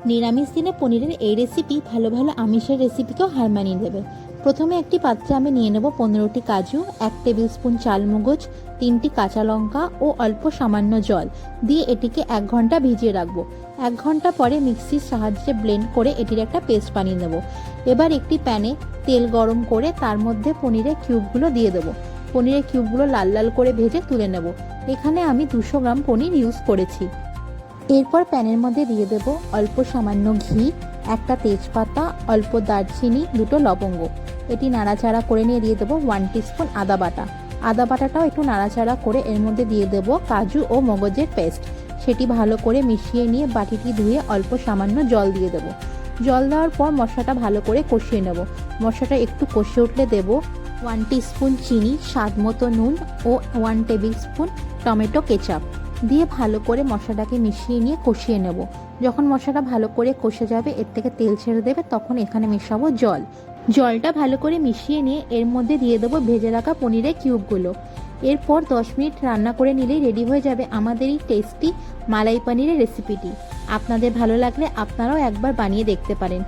নিরামিষ দিনে পনিরের এই রেসিপি ভালো ভালো আমিষের রেসিপিকেও হার মানিয়ে দেবে। প্রথমে একটি পাত্রে আমি নিয়ে নেব 15টি কাজু, 1 টেবিল স্পুন চালমগজ, 3টি কাঁচা লঙ্কা ও অল্প সামান্য জল দিয়ে এটিকে 1 ঘন্টা ভিজিয়ে রাখবো। 1 ঘন্টা পরে মিক্সির সাহায্যে ব্লেন্ড করে এটির একটা পেস্ট বানিয়ে নেব। এবার একটি প্যানে তেল গরম করে তার মধ্যে পনিরের কিউবগুলো দিয়ে দেবো। পনিরের কিউবগুলো লাল লাল করে ভেজে তুলে নেব। এখানে আমি 200 গ্রাম পনির ইউজ করেছি। এরপর প্যানের মধ্যে দিয়ে দেব অল্প সামান্য ঘি, একটা তেজপাতা, অল্প দারচিনি, 2টো লবঙ্গ। এটি নাড়াচাড়া করে নিয়ে দিয়ে দেবো 1 টিস্পুন আদা বাটা। আদা বাটাটাও একটু নাড়াচাড়া করে এর মধ্যে দিয়ে দেবো কাজু ও মগজের পেস্ট। সেটি ভালো করে মিশিয়ে নিয়ে বাটিটি ধুয়ে অল্প সামান্য জল দিয়ে দেবো। জল দেওয়ার পর মশলাটা ভালো করে কষিয়ে নেব। মশলাটা একটু কষে উঠলে দেব 1 টিস্পুন চিনি, স্বাদ মতো নুন ও 1 টেবিল স্পুন টমেটো কেচাপ দিয়ে ভালো করে মশলাটাকে মিশিয়ে নিয়ে কষিয়ে নেব। যখন মশলাটা ভালো করে কষে যাবে, এর থেকে তেল ছেড়ে দেবে, তখন এখানে মেশাবো জল। জলটা ভালো করে মিশিয়ে নিয়ে এর মধ্যে দিয়ে দেবো ভেজে রাখা পনিরের কিউবগুলো। এরপর 10 মিনিট রান্না করে নিলেই রেডি হয়ে যাবে আমাদের এই টেস্টি মালাই পনিরের রেসিপিটি। আপনাদের ভালো লাগলে আপনারাও একবার বানিয়ে দেখতে পারেন।